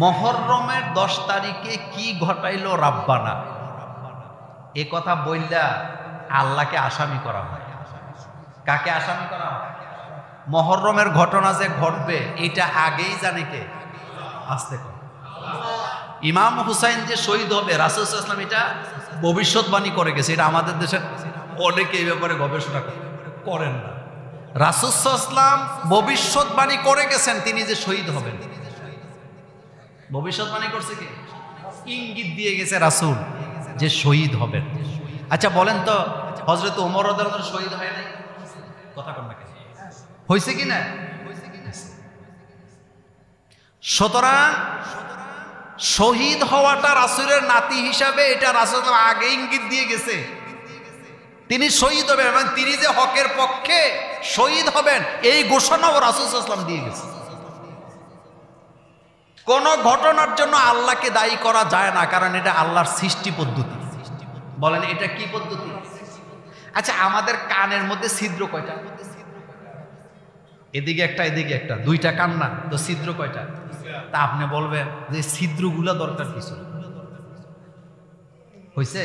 মুহররমের 10 তারিখে কি ঘটাইল রাব্বানা, এ কথা বললা আল্লাহকে আসামি করা হয়। কাকে আসামি করা হয়? মুহররমের ঘটনা যে ঘটবে এটা আগেই জানে কে? আসতে কর। ইমাম হুসাইন যে শহীদ হবে রাসূল সাল্লাল্লাহু আলাইহি ওয়াসাল্লাম এটা ভবিষ্যৎবাণী করে গেছে। এটা আমাদের দেশে অনেকে এই ব্যাপারে গবেষণা করেন না। রাসূল সাল্লাল্লাহু আলাইহি ওয়াসাল্লাম ভবিষ্যৎবাণী করে গেছেন তিনি যে শহীদ হবেন। ভবিষ্যৎবাণী করছে কি? ইঙ্গিত দিয়ে গেছে রাসূল যে শহীদ হবেন। আচ্ছা বলেন তো, হযরত ওমর রাদিয়াল্লাহু আনহু শহীদ হয় নাই? কথা কোন না, হয়েছে কি না? সুতরাং শহীদ হওয়াটা রাসূলের নাতি হিসাবে এটা রাসূল আগে ইঙ্গিত দিয়ে গেছে তিনি শহীদ হবেন এবং তিনি যে হকের পক্ষে শহীদ হবেন এই ঘোষণাও রাসূল সাল্লাল্লাহু আলাইহি ওয়াসাল্লাম দিয়ে গেছে। কোন ঘটনার জন্য আল্লাহকে দায়ী করা যায় না, কারণ এটা আল্লাহর সৃষ্টি পদ্ধতি। বলেন এটা কি পদ্ধতি? আচ্ছা আমাদের কানের মধ্যে ছিদ্র কয়টা? এদিকে একটা এদিকে একটা, দুইটা কান না তো ছিদ্র কয়টা? তা আপনি বলবেন যে ছিদ্রগুলা দরকার কিছু হইছে?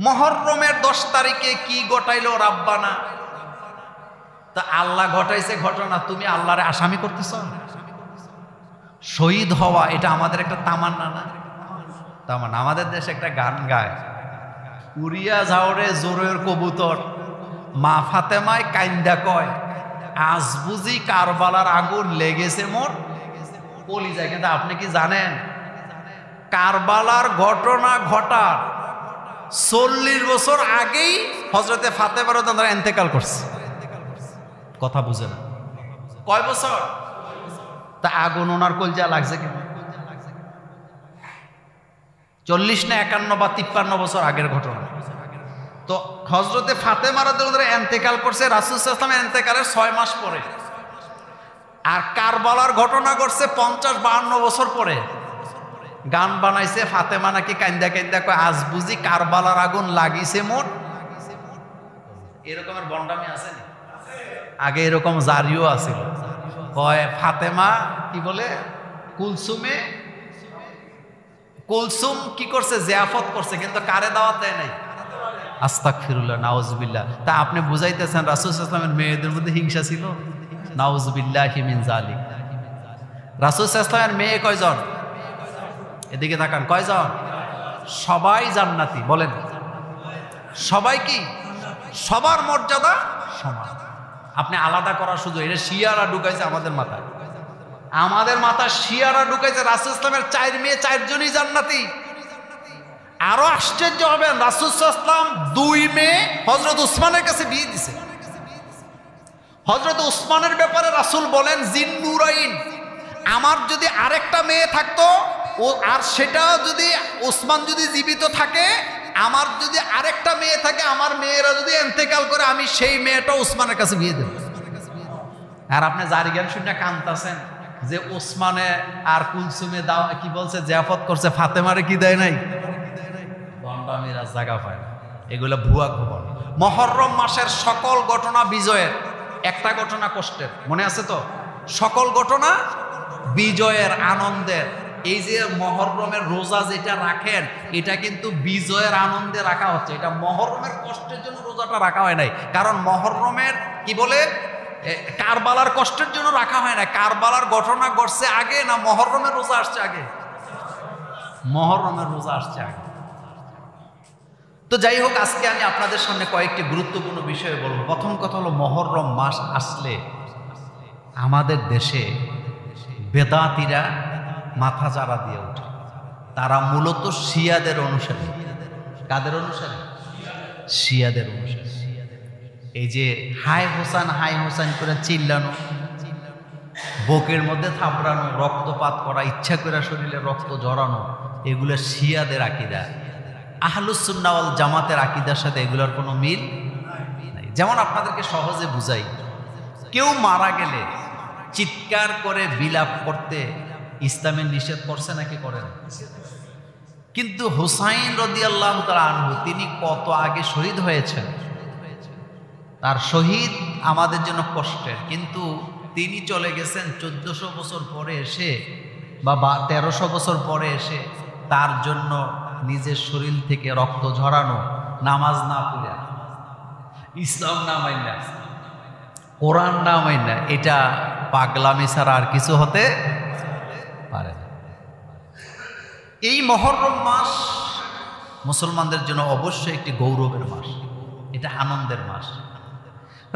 মুহররমের 10 তারিখে কি ঘটাইলো রাব্বানা? তা আল্লাহ ঘটাইছে ঘটনা, তুমি আল্লাহরে আসামি করতেছ? শহীদ হওয়া এটা আমাদের একটা তামান্না না? তামান্না। আমাদের দেশে একটা গান গায়, উড়িয়া যাওরে জোরের কবুতর, মা ফাতেমায় কাইন্দা কয়, আজ বুঝি কারবালার আগুন লেগেছে মোর কলিজায়। কিন্তু আপনি কি জানেন কারবালার ঘটনা ঘটার 40 বছর আগেই হযরতে ফাতেমা রাদিয়াল্লাহু আনহা ইন্তেকাল করছে। কথা বুঝে না? কয় বছর? তা আগুন ওনার কলজা লাগছে কেন? 40 না 51 বা 53 বছর আগের ঘটনা। তো হযরতে ফাতেমা রাদিয়াল্লাহু আনহা ইন্তেকাল করছে রাসূল সাল্লাল্লাহু আলাইহি ওয়াসাল্লামের ইন্তেকালের 6 মাস পরে, আর কারবালার ঘটনা ঘটছে 50-52 বছর পরে। গান বানাইছে ফাতেমা নাকি কান্দা কান্দা কয়, আজ বুঝি কারবালার আগুন লাগিছে মোর। এরকমের বন্ডামি আছে না? আগে এরকম জারিও আছিল, কয় ফাতেমা কি বলে কুলসুম কি করছে? জিয়াফত করছে, কিন্তু কারে দাওয়াত দেয় নাই। আস্তাগফিরুল্লাহ, নাউজুবিল্লাহ। তা আপনি বুঝাইতেছেন রাসূল সাল্লাল্লাহু আলাইহি ওয়াসাল্লামের মেয়েদের মধ্যে হিংসা ছিল? নাউজুবিল্লাহি মিন যালিক। রাসূল সাল্লাল্লাহু আলাইহি ওয়াসাল্লামের মেয়ে কয়জন? এদিকে তাকান, কয়জন? সবাই জান্নাতি। বলেন সবাই কি? সবার মর্যাদা সমান। আপনি আলাদা করার সুযোগ, এটা শিয়ারা ঢুকাইছে আমাদের মাথায়। আমাদের মাথা শিয়ারা ঢুকাইছে রাসূল ইসলামের 4 মেয়ে 4 জনই জান্নাতি। আরো আশ্চর্য হবেন, রাসূল সাল্লাল্লাহু আলাইহি ওয়াসাল্লাম 2 মেয়ে হযরত উসমানের কাছে বিয়ে দিছে। হযরত উসমানের ব্যাপারে রাসূল বলেন, জিন্নুরাইন, আমার যদি আরেকটা মেয়ে থাকতো ও আর সেটাও যদি উসমান যদি জীবিত থাকে, আমার যদি আরেকটা মেয়ে থাকে, আমার মেয়েরা যদি ইন্তেকাল করে, আমি সেই মেয়েটা উসমানের কাছে বিয়ে দেব। আর আপনি জারি জ্ঞান শুনে কাঁদতেছেন যে উসমানে আর কুলসুমে দাও কি বলছে, জিয়াফত করছে, ফাতেমারে কি দেয় নাই? বন্ডামিরা জায়গা পায় না, এগুলো ভুয়া খবর। মুহররম মাসের সকল ঘটনা বিজয়ের, একটা ঘটনা কষ্টের, মনে আছে তো? সকল ঘটনা বিজয়ের, আনন্দের। এই যে মুহররমের রোজা যেটা রাখেন, এটা কিন্তু বিজয়ের আনন্দে রাখা হচ্ছে। এটা মুহররমের কষ্টের জন্য রোজাটা রাখা হয় নাই। কারণ মুহররমের কি বলে কারবালার কষ্টের জন্য রাখা হয় না। কারবালার ঘটনা ঘটছে আগে না মুহররমের রোজা আসছে আগে? মুহররমের রোজা আসছে আগে। তো যাই হোক, আজকে আমি আপনাদের সামনে কয়েকটি গুরুত্বপূর্ণ বিষয় বলবো। প্রথম কথা হলো, মুহররম মাস আসলে আমাদের দেশে বেদাতীরা মাথা চারা দিয়ে ওঠে। তারা মূলত শিয়াদের অনুসারী। কাদের অনুসারী? শিয়াদের অনুসারী। এই যে হাই হোসেন করে চিল্লানো, বুকের মধ্যে থাপড়ানো, রক্তপাত করা, ইচ্ছা করে শরীরে রক্ত জড়ানো, এগুলো শিয়াদের আকীদা। আহলুস সুন্নাহ ওয়াল জামাতের আকীদার সাথে এগুলোর কোনো মিল নাই। যেমন আপনাদেরকে সহজে বুঝাই, কেউ মারা গেলে চিৎকার করে বিলাপ করতে ইসলামের নিষেধ করছে নাকি করেন? কিন্তু হুসাইন রাদিয়াল্লাহু তাআলা আনহু তিনি কত আগে শহীদ হয়েছেন, তার শহীদ আমাদের জন্য কষ্টের, কিন্তু তিনি চলে গেছেন 1400 বছর পরে এসে বা 1300 বছর পরে এসে তার জন্য নিজের শরীর থেকে রক্ত ঝরানো, নামাজ না পড়া, ইসলাম না মাইনা, কোরআন না মাইনা, এটা পাগলামি ছাড়া আর কিছু হতে পারে না। এই মুহররম মাস মুসলমানদের জন্য অবশ্যই একটি গৌরবের মাস, এটা আনন্দের মাস।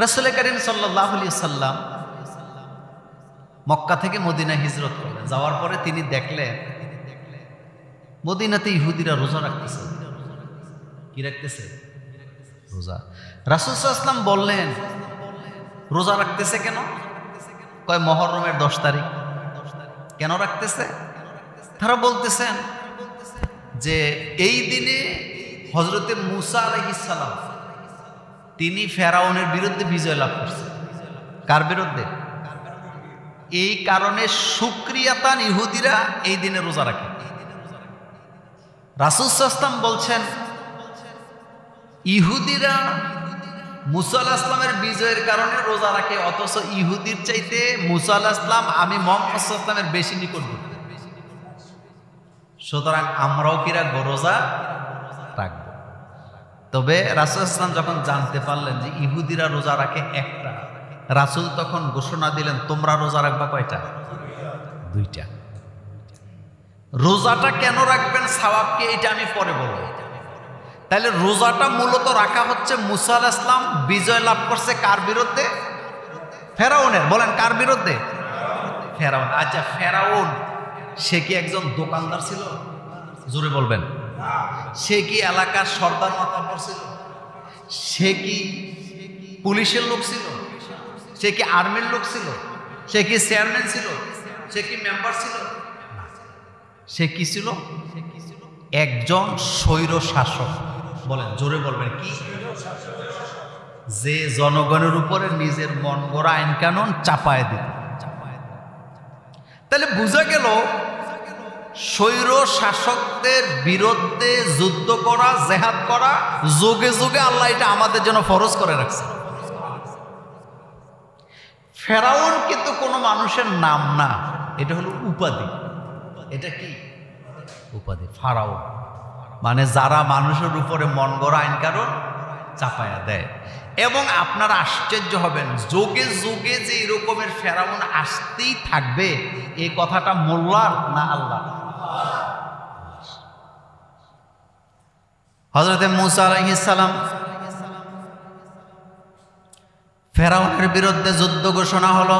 রাসূল করিম সাল্লাল্লাহু আলাইহি সাল্লাম মক্কা থেকে মদিনায় হিজরত করলেন। যাওয়ার পরে তিনি দেখলেন মদিনাতে ইহুদিরা রোজা রাখতেছে। কি রাখতেছে? রোজা। রাসূল সাল্লাল্লাহু আলাইহি ওয়াসাল্লাম বললেন, রোজা রাখতেছে কেন? কয় মুহররমের 10 তারিখ। কেন রাখতেছে? তারা বলতেছেন যে এই দিনে হযরতে মূসা আলাইহিস সালাম তিনি ফেরাউনের বিরুদ্ধে বিজয় লাভ করছেন। কার বিরুদ্ধে? এই কারণে শুকরিয়াতান ইহুদিরা এই দিনে রোজা রাখে। রাসূল সাল্লাল্লাহু আলাইহি ওয়াসাল্লাম বলছেন, ইহুদিরা মূসা আলাইহিস সালামের বিজয়ের কারণে রোজা রাখে, অথচ ইহুদির চাইতে মূসা আলাইহিস সালাম আমি মুহাম্মদ সাল্লাল্লাহু আলাইহি ওয়াসাল্লামের বেশি নিকটবর্তী। সুতরাং আমরাও কি রাখবো? রোজা রাখবো। তবে রাসূল সাল্লাল্লাহু আলাইহি ওয়াসাল্লাম যখন জানতে পারলেন যে ইহুদিরা রোজা রাখে একটা, রাসূল তখন ঘোষণা দিলেন, তোমরা রোজা রাখবা কয়টা? 2টা। রোজাটা কেন রাখবেন, সওয়াব কি, এটা আমি পরে বলবো। তাহলে রোজাটা মূলত রাখা হচ্ছে মূসা আলাইহিস সালাম বিজয় লাভ করছে কার বিরুদ্ধে? ফেরাউনের। বলেন কার বিরুদ্ধে? ফেরাউন। আচ্ছা, ফেরাউন সে কি একজন দোকানদার ছিল? জোরে বলবেন। সে কি এলাকার সর্দার মাতাব্বর ছিল? সে কি পুলিশের লোক ছিল? সে কি আর্মির লোক ছিল? সে কি চেয়ারম্যান ছিল? সে কি মেম্বার ছিল? সে কি ছিল? একজন স্বৈর শাসক। বলেন, জোরে বলবেন। কি? যে জনগণের উপরে নিজের মন গড়া আইন কানুন চাপায় দিত। তাহলে বোঝা গেল স্বৈর শাসকদের বিরুদ্ধে যুদ্ধ করা, জেহাদ করা যুগে যুগে আল্লাহ এটা আমাদের জন্য ফরজ করে রাখছে। ফেরাউন কিন্তু কোনো মানুষের নাম না, এটা হলো উপাধি। এটা কি উপাধি? ফারাউন মানে যারা মানুষের উপরে মন গড়া আইন কানুন চাপায়া দেয়। এবং আপনারা আশ্চর্য হবেন, যুগে যুগে যে এরকমের ফেরাউন আসতেই থাকবে, এই কথাটা মোল্লার না আল্লাহ? হযরতে মূসা আলাইহিস সালাম ফেরাউনের বিরুদ্ধে যুদ্ধ ঘোষণা হলো,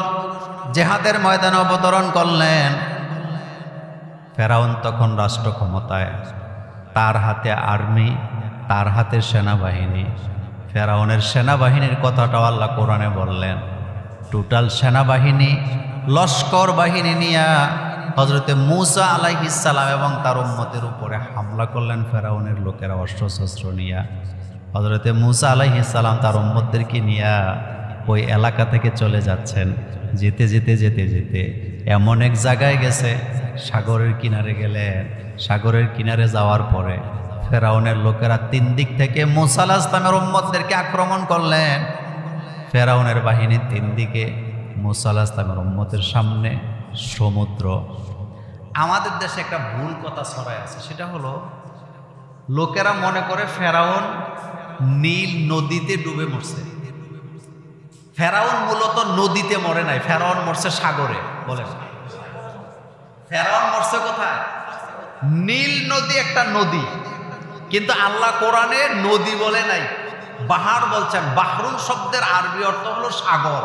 জেহাদের ময়দানে অবতরণ করলেন। ফেরাউন তখন রাষ্ট্র ক্ষমতায়, তার হাতে আর্মি, তার হাতে সেনাবাহিনী। ফেরাউনের সেনাবাহিনীর কথাটাও আল্লাহ কোরআনে বললেন। টোটাল সেনাবাহিনী, লস্কর বাহিনী নিয়ে হযরতে মূসা আলাইহিস সালাম এবং তার উম্মতের উপরে হামলা করলেন। ফেরাউনের লোকেরা অস্ত্রশস্ত্র নিয়ে হযরতে মূসা আলাইহিস সালাম তার উম্মতদেরকে নিয়ে ওই এলাকা থেকে চলে যাচ্ছেন। যেতে যেতে যেতে যেতে এমন এক জায়গায় গেছে, সাগরের কিনারে গেলেন। সাগরের কিনারে যাওয়ার পরে ফেরাউনের লোকেরা 3 দিক থেকে মূসা আলাইহিস সালামের উম্মতদেরকে আক্রমণ করলেন। ফেরাউনের বাহিনী 3 দিকে, মূসা আলাইহিস সালামের উম্মতের সামনে সমুদ্র। আমাদের দেশে একটা ভুল কথা ছড়ায় আছে, সেটা হলো লোকেরা মনে করে ফেরাউন নীল নদীতে ডুবে মরছে। ফেরাউন মূলত নদীতে মরে নাই, ফেরাউন মরছে সাগরে। বলে ফেরাউন মরছে কোথায়? নীল নদী একটা নদী, কিন্তু আল্লাহ কোরআনে নদী বলে নাই, বাহার বলছেন। বাহরুন শব্দের আরবি অর্থ হলো সাগর।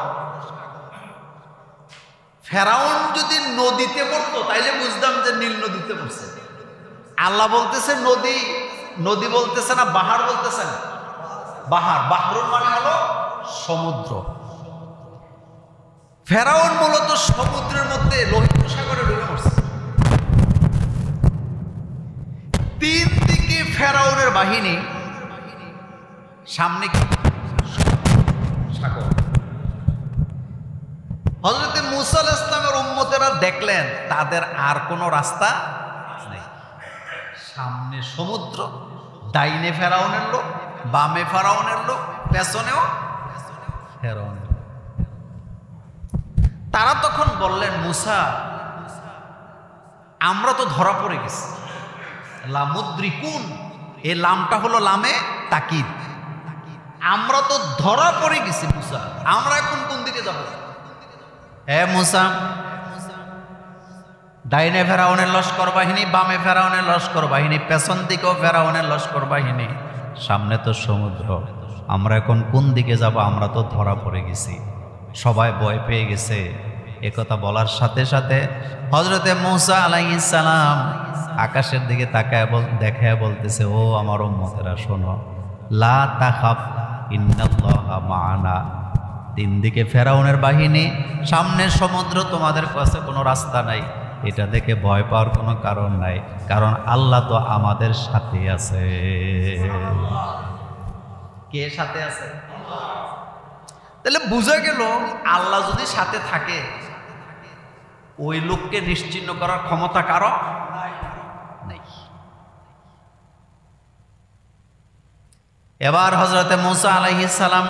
ফেরাউন যদি নদীতে পড়তো তাইলে বুঝতাম যে নীল নদীতে পড়ছে। আল্লাহ বলতেছে নদী, নদী বলতেছে না, বাহার বলতেছেন। বাহার, বাহরুন মানে হলো সমুদ্র। ফেরাউন মূলত সমুদ্রের মধ্যে লোহিত সাগরে ডুবে পড়ছে। 3 দিকে ফেরাউনের বাহিনী, সামনে কি? সাগর। হযরতে মূসা আলাইহিস সালামের উম্মতেরা দেখলেন তাদের আর কোনো রাস্তা নেই। সামনে সমুদ্র, ডাইনে ফেরাউনের লোক, বামে ফেরাউনের লোক, পেছনেও ফেরাউনের। তারা তখন বললেন, মূসা আমরা তো ধরা পড়ে গেছি। লামুদ্রিকুন, এই লামটা হলো লামে তাকিদ। আমরা তো ধরা পড়ে গেছি মুসা, আমরা এখন কোন দিকে যাব? হে মুসা, ডাইনে ফেরাউনের লস্কর বাহিনী, বামে ফেরাউনের লস্কর বাহিনী, পেছন দিকেও ফেরাউনের লস্কর বাহিনী, সামনে তো সমুদ্র, আমরা এখন কোন দিকে যাব? আমরা তো ধরা পড়ে গেছি। সবাই ভয় পেয়ে গেছে। একথা বলার সাথে সাথে হযরতে মূসা আলাইহিস সালাম আকাশের দিকে তাকায় দেখায় বলতেছে, ও আমার উম্মতেরা শোনো, লা তাখাফ ইন্নাল্লাহা মা'ানা। তিন দিকে ফেরাউনের বাহিনী, সামনে সমুদ্র, তোমাদের কাছে কোনো রাস্তা নাই, এটা দেখে ভয় পাওয়ার কোনো কারণ নাই, কারণ আল্লাহ তো আমাদের সাথে আছে। কে সাথে আছে? তাহলে বুঝা গেল আল্লাহ যদি সাথে থাকে, ওই লোককে নিশ্চিহ্ন করার ক্ষমতা কারো নাই। এবার হযরতে মূসা আলাইহিস সালাম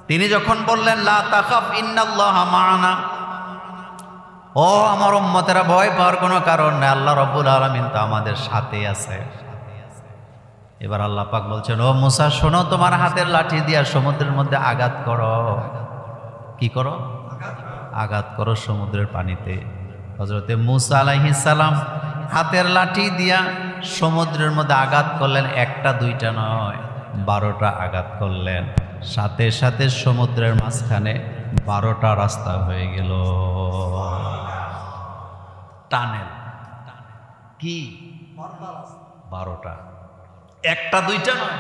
তিনি যখন বললেন লা তাখাফ ইন্নাল্লাহা মা'ানা, ও আমার উম্মতেরা ভয় পাওয়ার কোনো কারণ নেই, আল্লাহ রাব্বুল আলামিন তো আমাদের সাথে আছে। এবার আল্লাহ পাক বলছেন, ও মূসা শোনো, তোমার হাতের লাঠি দিয়া সমুদ্রের মধ্যে আঘাত করো। কি করো? আঘাত করো সমুদ্রের পানিতে। হযরতে মূসা আলাইহিস সালাম হাতের লাঠি দিয়া সমুদ্রের মধ্যে আঘাত করলেন, একটা দুইটা নয়, 12টা আঘাত করলেন। সাথে সাথে সমুদ্রের মাঝখানে 12টা রাস্তা হয়ে গেল। টানেল। কি? 12টা, একটা দুইটা নয়,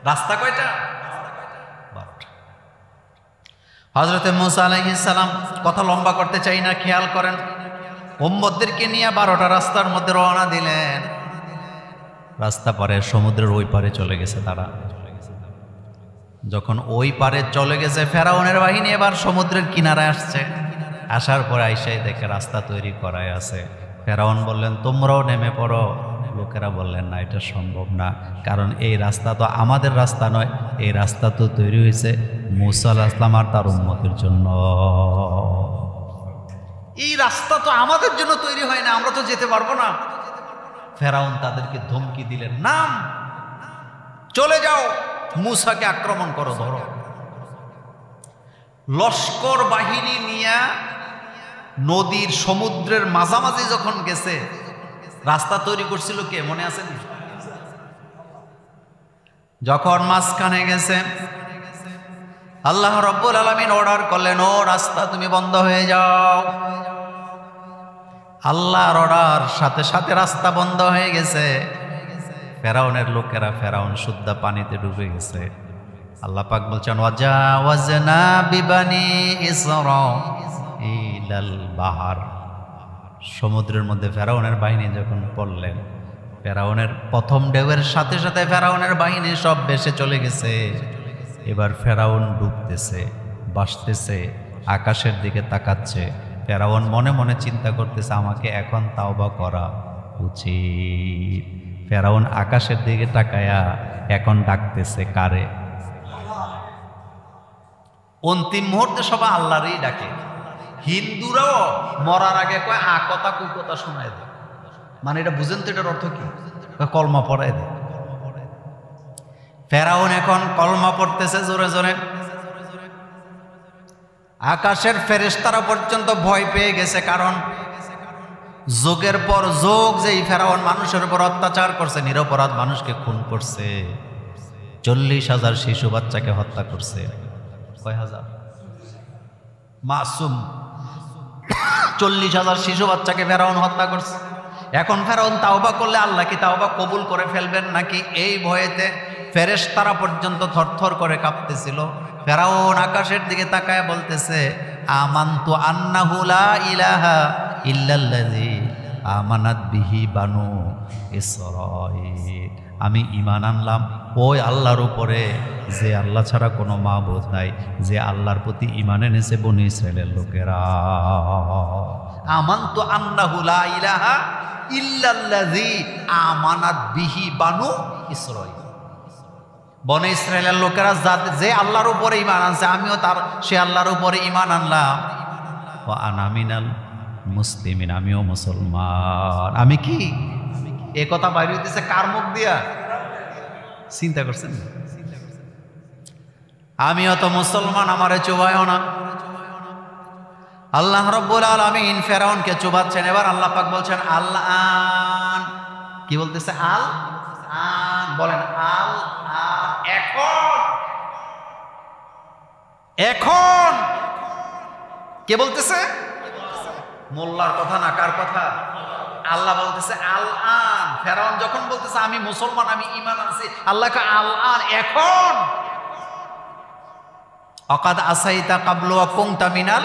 রাস্তা কয়টা? 12টা। হযরতে মূসা আলাইহিস সালাম, কথা লম্বা করতে চাই না, খেয়াল করেন, উম্মতদেরকে নিয়ে 12টা রাস্তার মধ্যে রওনা দিলেন। রাস্তা পারে সমুদ্রের ওই পারে চলে গেছে তারা। যখন ওই পারে চলে গেছে ফেরাউনের বাহিনী, এবার সমুদ্রের কিনারে আসছে। আসার পরে আইসাই দেখে রাস্তা তৈরি করাই আছে। ফেরাউন বললেন, তোমরাও নেমে পড়ো। লোকেরা বললেন, না, এটা সম্ভব না, কারণ এই রাস্তা তো আমাদের রাস্তা নয়, এই রাস্তা তো তৈরি হয়েছে মূসা আলাইহিস সালাম আর তার উম্মতের জন্য। এই রাস্তা তো আমাদের জন্য তৈরি হয় না, আমরা তো যেতে পারবো না। ফেরাউন তাদেরকে ধমকি দিলেন, নাম, চলে যাও, মূসাকে আক্রমণ করো, ধরো। লস্কর বাহিনী নিয়ে নদীর সমুদ্রের মাঝামাঝি যখন গেছে, রাস্তা তৈরি করছিল কে? মনে আছে? যখন মাঝখানে গেছে, আল্লাহ রাব্বুল আলামিন অর্ডার করলেন, ও রাস্তা তুমি বন্ধ হয়ে যাও। আল্লাহর অর্ডার, সাথে সাথে রাস্তা বন্ধ হয়ে গেছে। ফেরাউনের লোকেরা, ফেরাউন শুদ্ধা পানিতে ডুবে গেছে। আল্লাহ পাক বলছেন, ওয়াজাওয়াজনা বিবানি ইসরাঈলাল বাহার। সমুদ্রের মধ্যে ফেরাউনের বাহিনী যখন পড়লেন, ফেরাউনের প্রথম ঢেউয়ের সাথে সাথে ফেরাউনের বাহিনী সব ভেসে চলে গেছে। এবার ফেরাউন ডুবতেছে, ভাসতেছে, আকাশের দিকে তাকাচ্ছে। ফেরাউন মনে মনে চিন্তা করতেছে, আমাকে এখন তাওবা করা উচিত। ফেরাউন আকাশের দিকে তাকায়া এখন ডাকতেছে কারে? অন্তিম মুহূর্তে সবাই আল্লাহরই ডাকে। হিন্দুরাও মরার আগে কয় আ কথা কু কথা শোনায় দেয়, মানে এটা বুঝেন তো, এটার অর্থ কি? কলমা পড়ায় দেয়। ফেরাউন এখন কলমা পড়তেছে জোরে জোরে। আকাশের ফেরেশতারা পর্যন্ত ভয় পেয়ে গেছে, কারণ যোগের পর যোগ যেই ফেরাউন মানুষের উপর অত্যাচার করছে, নিরপরাধ মানুষকে খুন করছে, 40,000 শিশু বাচ্চাকে হত্যা করছে। কয় হাজার? মাসুম 40,000 শিশু বাচ্চাকে ফেরাউন হত্যা করছে। এখন ফেরাউন তাওবা করলে আল্লাহ কি তাওবা কবুল করে ফেলবেন নাকি? এই ভয়েতে ফেরেশতারা পর্যন্ত থরথর করে কাঁপতেছিল। ফেরাউন আকাশের দিকে তাকায় বলতেছে, আমানতু আন্নাহু লা ইলাহা ইল্লাল্লাযী আমানাত বিহি বানু ইসরাঈল। আমি ঈমান আনলাম ওই আল্লাহর উপরে, যে আল্লাহ ছাড়া কোনো মাবুদ নাই, যে আল্লাহর প্রতি ঈমান এনেছে বনি ইসরাইলের লোকেরা। আমানতু আন্নাহু লা ইলাহা ইল্লাল্লাযী আমানাত বিহি বানু ইসরাঈল। বনি ইসরাইলের লোকেরা যে আল্লাহর উপরে ঈমান আনছে, আমিও সে আল্লাহর উপরে ঈমান আনলাম। ওয়া আনা মিনাল মুসলিমিন, আমিও মুসলমান। আমি কি এ কথা বাইরে হইতেছে কার মুখ দিয়া? চিন্তা করছেন? আমিও তো মুসলমান, আমারে চুবায়ও না। আল্লাহ রাব্বুল আলামিন ফেরাউনকে চুবাচ্ছেন। এবার আল্লাহ পাক বলছেন আল আন, কি বলতেছে? আল আন, বলেন আল আন, এখন। এখন কে বলতেছে? মোল্লার কথা না, কার কথা? আল্লাহ বলতেছে আল আন। ফেরাউন যখন বলতেছে আমি মুসলমান, আমি ঈমান আনছি, আল্লাহকে আল আন, এখন। অকাদ আসাইতা কাবলু ওয়া কুনতা মিনাল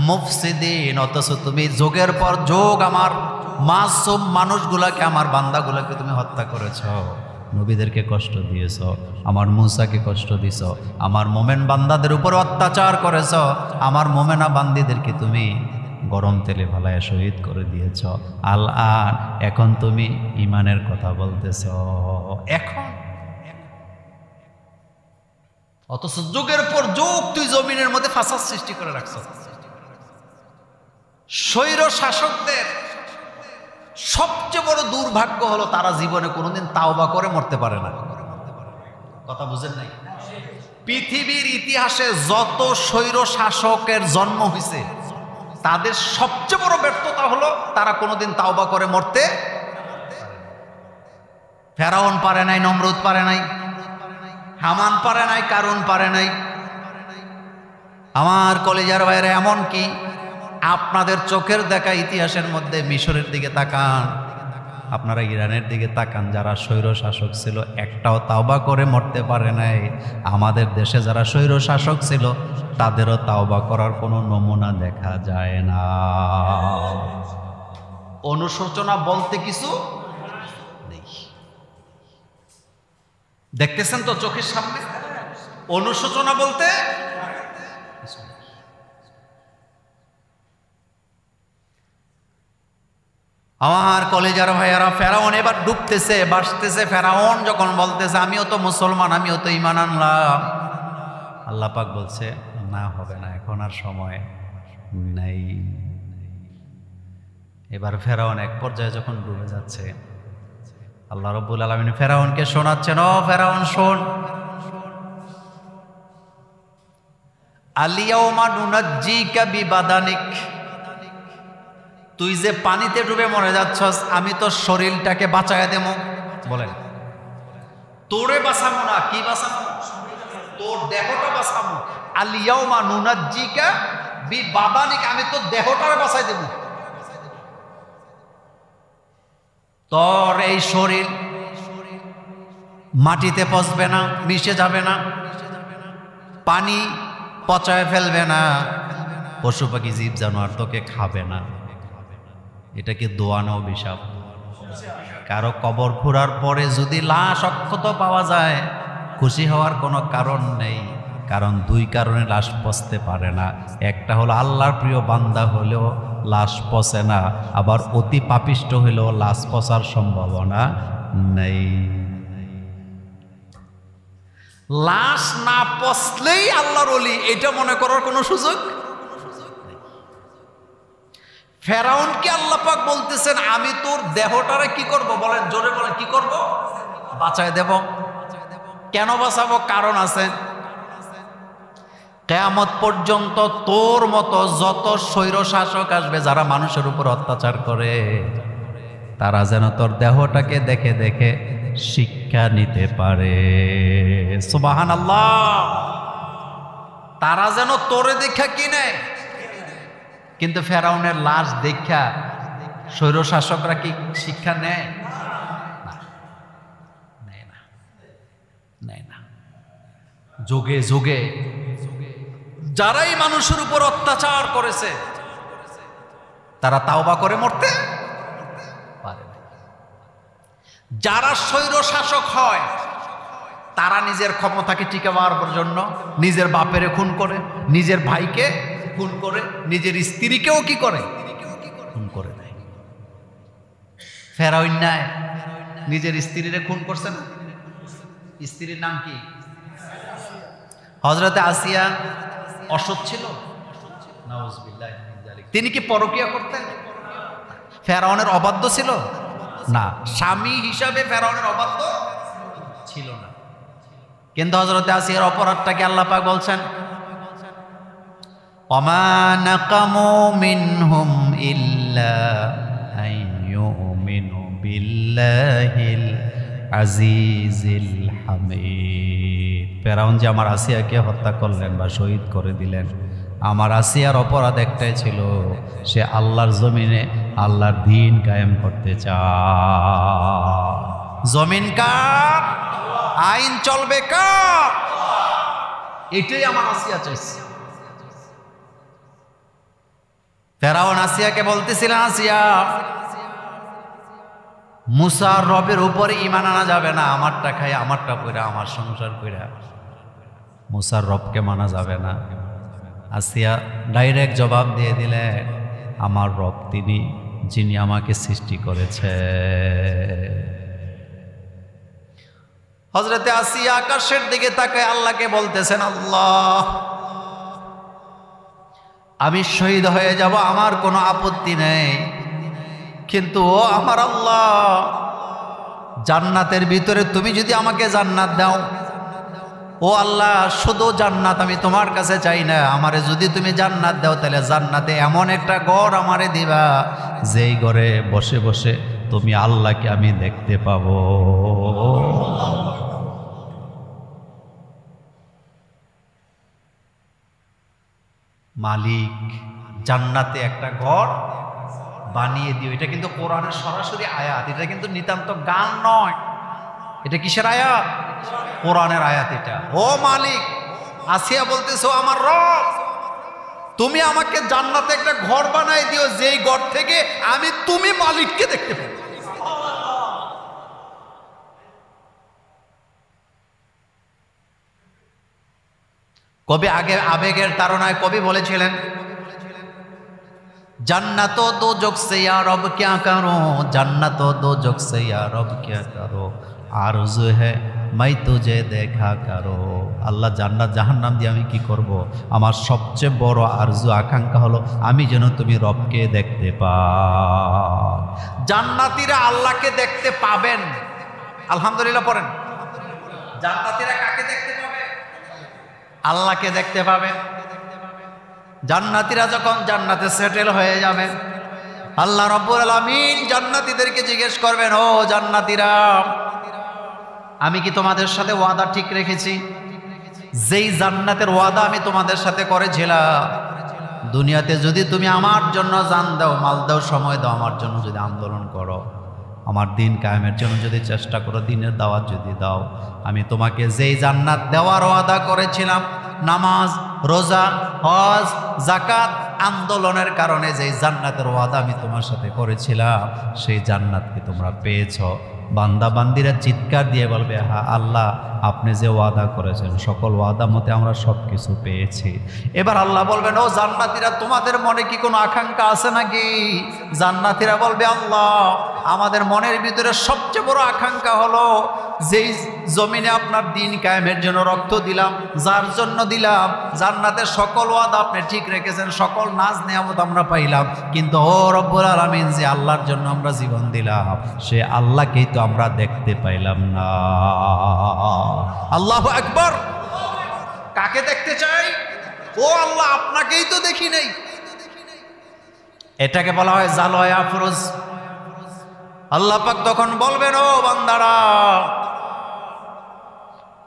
মুফসিদিন, অথচ তুমি যোগের পর যোগ আমার মাসুম মানুষগুলাকে, আমার বান্দাগুলাকে তুমি হত্যা করেছ, নবীদেরকে কষ্ট দিয়েছ, আমার মুসাকে কষ্ট দিছ, আমার মোমেন বান্দাদের উপর অত্যাচার করেছ, আমার মোমেনা বান্দিদেরকে তুমি গরম তেলে ভালায় শহীদ করে দিয়েছ। আল আন, এখন তুমি ঈমানের কথা বলতেছ, এখন। অথচ যুগের পর যুগ তুই জমিনের মধ্যে ফাসাদ সৃষ্টি করে রাখছ। স্বৈর শাসকদের সবচেয়ে বড় দুর্ভাগ্য হলো তারা জীবনে কোনোদিন তাওবা করে মরতে পারে না। কথা বুঝেন নাই? পৃথিবীর ইতিহাসে যত স্বৈর শাসকের জন্ম হয়েছে তাদের সবচেয়ে বড় ব্যর্থতা হলো তারা কোনোদিন তাওবা করে মরতে। ফেরাউন পারে নাই, নমরুদ পারে নাই, হামান পারে নাই, কারুন পারে নাই। আমার কলিজার বাইরে, এমন কি আপনাদের চোখের দেখা ইতিহাসের মধ্যে মিশরের দিকে তাকান, আপনারা ইরানের দিকে তাকান, যারা স্বৈর শাসক ছিল একটাও তাওবা করে মরতে পারে নাই। আমাদের দেশে যারা স্বৈর শাসক ছিল তাদেরও তাওবা করার কোনো নমুনা দেখা যায় না। অনুশোচনা বলতে কিছু নেই। দেখতেছেন তো চোখের সামনে, অনুশোচনা বলতে কিছু নেই। আমার কলেজার ভাইয়ারা, ফেরাউন এবার ডুবতেছে, বাসতেছে। ফেরাউন যখন বলতেছে আমিও তো মুসলমান, আমিও তো ঈমান আনলাম, আল্লাহ পাক বলছে না, হবে না, এখন আর সময় নাই। এবার ফেরাউন এক পর্যায়ে যখন ডুবে যাচ্ছে, আল্লাহ রাব্বুল আলামিন ফেরাউনকে শোনাচ্ছেন, ও ফেরাউন শোন, আলিয়াউমা নুনাজ্জিকা বিবাদানিক, তুই যে পানিতে ডুবে মরে যাচ্ছস, আমি তোর শরীরটাকে বাঁচায় দেব। বলেন, তোরে বাঁচাবো না, কি বাঁচাবো? তোর দেহটা বাঁচাবো। আলিয়াউমা নুনাজ্জিকা বিবাদানিক, আমি তোর দেহটারে বাঁচাই দেব। তোর এই শরীর মাটিতে পচবে না, মিশে যাবে না, পানি পচায় ফেলবে না, পশু পাখি জীব জানোয়ার তোকে খাবে না। এটা কি দোয়া না অভিশাপ? কারো কবর খোঁড়ার পরে যদি লাশ অক্ষত পাওয়া যায়, খুশি হওয়ার কোনো কারণ নেই। কারণ দুই কারণে লাশ পচতে পারে না। একটা হলো আল্লাহর প্রিয় বান্দা হলেও লাশ পচে না, আবার অতি পাপিষ্ট হলেও লাশ পচার সম্ভাবনা নেই। লাশ না পচলেই আল্লাহর ওলি, এটা মনে করার কোনো সুযোগ। ফেরাউনকে আল্লাহ পাক বলতেছেন আমি তোর দেহটারে কি করব? বলেন, জোরে বলেন, কি করব? বাঁচায় দেব। কেন বাঁচাবো? কারণ আছে। কিয়ামত পর্যন্ত তোর মতো যত স্বৈর শাসক আসবে যারা মানুষের উপর অত্যাচার করে, তারা যেন তোর দেহটাকে দেখে দেখে শিক্ষা নিতে পারে। সুবহানাল্লাহ। তারা যেন তোরে দেখা কি নেয়। কিন্তু ফেরাউনের লাশ দেখা স্বৈর শাসকরা কি শিক্ষা নেয়? নেয় না। যুগে যুগে যারাই মানুষের উপর অত্যাচার করেছে তারা তাওবা করে মরতে পারে না। যারা স্বৈর শাসক হয় তারা নিজের ক্ষমতাকে টিকাবার জন্য নিজের বাপেরে খুন করে, নিজের ভাইকে খুন করে, নিজের স্ত্রীকেও কি করে? খুন করে দেয়। ফেরাউন নাই নিজের স্ত্রীরে খুন করছে না? স্ত্রীর নাম কি? হযরতে আসিয়া অসৎ ছিল? নাউজুবিল্লাহি মিন যালিক। তিনি কি পরকীয়া করতেন? ফেরাউনের অবাধ্য ছিল না, স্বামী হিসাবে ফেরাউনের অবাধ্য ছিল না। কিন্তু হযরত আসিয়ার অপরাধটাকে আল্লাহ পাক বলছেন, ওমা নাকামু মিনহুম ইল্লা আইয়ুমিনু বিল্লাহিল আজিজিল হামিদ। ফেরাউন যে আমার আসিয়াকে হত্যা করলেন বা শহীদ করে দিলেন, আমার আসিয়ার অপরাধ একটাই ছিল, সে আল্লাহর জমিনে আল্লাহর দ্বীন কায়েম করতে চায়। জমিন কার? আইন চলবে কার? এটাই আমার আসিয়া চাইছে। ফেরাউন আসিয়াকে বলতেছিলেন, আসিয়া, মুসার রবের উপরে ঈমান আনা যাবে না, আমারটা খাই আমারটা কইরা আমার সংসার কইরা মুসার রবকে মানা যাবে না। আসিয়া ডাইরেক্ট জবাব দিয়ে দিলেন, আমার রব তিনি যিনি আমাকে সৃষ্টি করেছে। হযরতে আসিয়া আকাশের দিকে তাকায় আল্লাহকে বলতেছেন, আল্লাহ, আমি শহীদ হয়ে যাব, আমার কোনো আপত্তি নেই, কিন্তু ও আমার আল্লাহ, জান্নাতের ভিতরে তুমি যদি আমাকে জান্নাত দাও, ও আল্লাহ, শুধু জান্নাত আমি তোমার কাছে চাই না, আমারে যদি তুমি জান্নাত দাও তাহলে জান্নাতে এমন একটা ঘর আমারে দিবা, যেই ঘরে বসে বসে তুমি আল্লাহকে আমি দেখতে পাবো। মালিক জান্নাতে একটা ঘর বানিয়ে দিও। এটা কিন্তু কোরআনের সরাসরি আয়াত, এটা কিন্তু নিতান্ত গান নয়। এটা কিসের আয়াত? কোরআনের আয়াত এটা। ও মালিক, আসিয়া বলতেছো, আমার রব, তুমি আমাকে জান্নাতে একটা ঘর বানাই দিও, যেই ঘর থেকে আমি তুমি মালিককে দেখতে পাবো। কবি আগে আবেগের তাড়নায় কবি বলেছিলেন, जन्नत दो जोग से या रब क्या करो, जन्नत दो जोग से या रब क्या करो, आरज़ू है मैं तुझे देखा करो। আল্লাহ জান্নাত জাহান্নাম দিয়ে আমি কি করব? আমার সবচেয়ে বড় আরজু আকাঙ্ক্ষা হলো আমি যেন তুমি রবকে দেখতে পাও। জান্নাতীরা আল্লাহকে দেখতে পাবেন। আলহামদুলিল্লাহ পড়েন। জান্নাতীরা কাকে দেখতে পাবে? আল্লাহকে দেখতে পাবে। জান্নাতীরা যখন জান্নাতে সেটেল হয়ে যাবে, আল্লাহ রাব্বুল আলামিন জান্নাতীদেরকে জিজ্ঞেস করবেন, ও জান্নাতীরা, আমি কি তোমাদের সাথে ওয়াদা ঠিক রেখেছি? যেই জান্নাতের ওয়াদা আমি তোমাদের সাথে করেছিলাম, দুনিয়াতে যদি তুমি আমার জন্য জান দাও, মাল দাও, সময় দাও, আমার জন্য যদি আন্দোলন করো, আমার দিন কায়েমের জন্য যদি চেষ্টা করো, দিনের দাওয়াত যদি দাও, আমি তোমাকে যেই জান্নাত দেওয়ার ওয়াদা করেছিলাম, নামাজ, রোজা, হজ, যাকাত, আন্দোলনের কারণে যেই জান্নাতের ওয়াদা আমি তোমার সাথে করেছিলাম, সেই জান্নাতকে তোমরা পেয়েছ। বান্দা বান্দিরা চিৎকার দিয়ে বলবে, হ্যাঁ আল্লাহ, আপনি যে ওয়াদা করেছেন সকল ওয়াদা মতে আমরা সব কিছু পেয়েছি। এবার আল্লাহ বলবেন, ও জান্নাতীরা, তোমাদের মনে কি কোনো আকাঙ্ক্ষা আছে নাকি? জান্নাতীরা বলবে, আল্লাহ, আমাদের মনের ভিতরে সবচেয়ে বড় আকাঙ্ক্ষা হলো যেই জমিনে আপনার দিন কায়েমের জন্য রক্ত দিলাম, যার জন্য দিলাম, জান্নাতের সকল ওয়াদা আপনি ঠিক রেখেছেন, সকল নাজ নিয়ামত আমরা পাইলাম, কিন্তু ও রব্বুল আলামিন যে আল্লাহর জন্য আমরা জীবন দিলাম, সে আল্লাহকেই তো আমরা দেখতে পাইলাম না। আল্লাহু আকবার। কাকে দেখতে চাই? ও আল্লাহ, আপনাকেই তো দেখি নাই। এটাকে বলা হয় জালওয়া আফরোজ। আল্লাহ পাক তখন বলবেন, ও বান্দারা,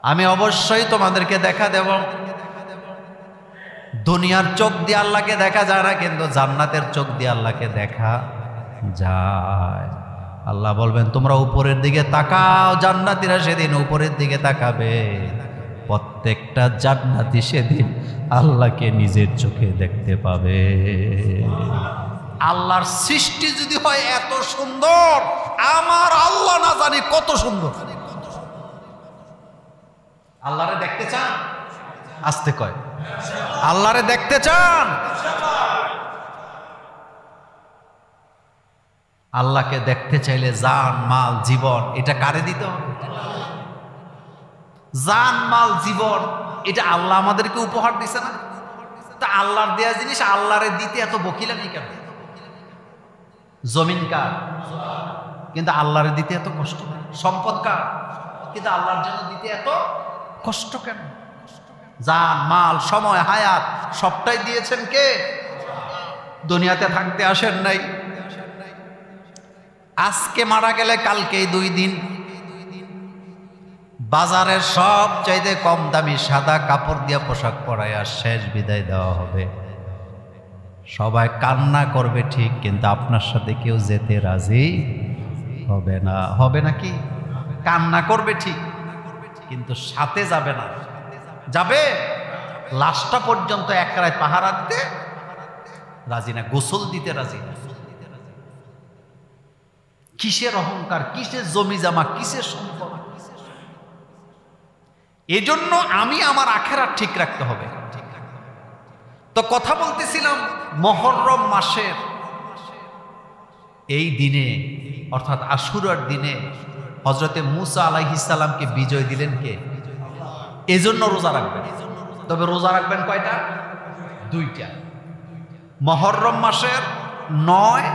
আমি অবশ্যই তোমাদেরকে দেখা দেব। দুনিয়ার চোখ দিয়ে আল্লাহকে দেখা যায় না, কিন্তু জান্নাতের চোখ দিয়ে আল্লাহকে দেখা যায়। আল্লাহ বলবেন, তোমরা উপরের দিকে তাকাও। জান্নাতীরা সেদিন উপরের দিকে তাকাবে। প্রত্যেকটা জান্নাতী সেদিন আল্লাহকে নিজের চোখে দেখতে পাবে। আল্লাহর সৃষ্টি যদি হয় এত সুন্দর, আমার আল্লাহ না জানি কত সুন্দর। আল্লাহরে দেখতে চান? আসতে কয়, আল্লাহরে দেখতে চান? আল্লাহকে দেখতে চাইলে জান, মাল, জীবন এটা কারে দিতে হবে? জান, মাল, জীবন এটা আল্লাহ আমাদেরকে উপহার দিছে না? তা আল্লাহর দেয়া জিনিস আল্লাহরে দিতে এত বকিলামি কেন? জমিন কার? কিন্তু আল্লাহরে দিতে এত কষ্ট কেন? সম্পদ কার? কিন্তু আল্লাহর জন্য দিতে এত কষ্ট কেন? জান, মাল, সময়, হায়াত সবটাই দিয়েছেন কে? দুনিয়াতে থাকতে আসেন নাই। আজকে মারা গেলে কালকেই 2 দিন। বাজারের সব চাইতে কম দামি সাদা কাপড় দিয়ে পোশাক পরাইয়া শেষ বিদায় দেওয়া হবে। সবাই কান্না করবে ঠিক, কিন্তু আপনার সাথে কেউ যেতে রাজি হবে না। হবে নাকি? কান্না করবে ঠিক, কিন্তু সাথে যাবে না। যাবে লাশটা পর্যন্ত এক রাত পাহারা দিতে রাজি না, গোসল দিতে রাজি না। কিসের অহংকার, কিসের জমি জমা, কিসের সম্পদ? এজন্য আমি আমার আখেরাত ঠিক রাখতে হবে। তো কথা বলতেছিলাম মুহররম মাসের এই দিনে, অর্থাৎ আশুরার দিনে হযরতে মূসা আলাইহিস সালামকে বিজয় দিলেন কে? এজন্য রোজা রাখবেন। তবে রোজা রাখবেন কয়টা? 2টা। মুহররম মাসের 9,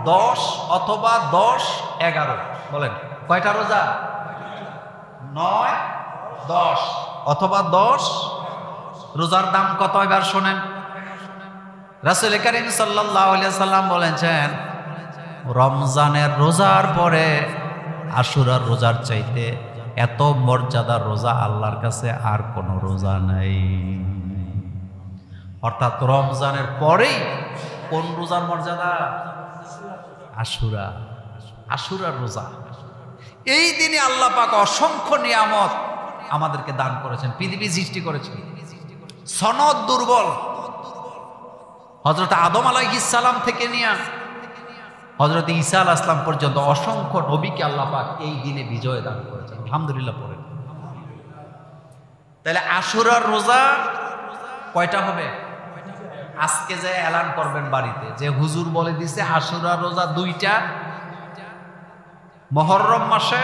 10 অথবা 10, 11। বলেন কয়টা রোজা? 9, 10 অথবা 10। রোজার দাম কত এবার শোনেন। রাসূল কারীম সাল্লাল্লাহু আলাইহি সাল্লাম বলেছেন, রমজানের রোজার পরে আশুরার রোজার চাইতে এত মর্যাদার রোজা আল্লাহর কাছে আর কোনো রোজা নাই। অর্থাৎ রমজানের পরেই কোন রোজার মর্যাদা? আশুরা, আশুরার রোজা। এই দিনে আল্লাহ পাক অসংখ্য নিয়ামত আমাদেরকে দান করেছেন, পৃথিবী সৃষ্টি করেছেন। সনদ দুর্বল। হযরত আদম আলাইহিস সালাম থেকে নিয়ে হযরত ঈসা আলাইহিস সালাম পর্যন্ত অসংখ্য নবীকে আল্লাহ পাক এই দিনে বিজয় দান করেছেন। আলহামদুলিল্লাহ পড়েন। তাহলে আশুরার রোজা কয়টা হবে? আজকে যে এলান করবেন বাড়িতে যে হুজুর বলে দিছে আশুরার রোজা 2টা। মুহররম মাসে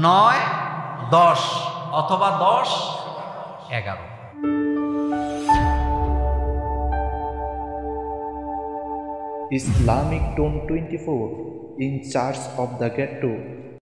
9, 10 অথবা 10, 11। Islamic Tone 24 in charge of the ghetto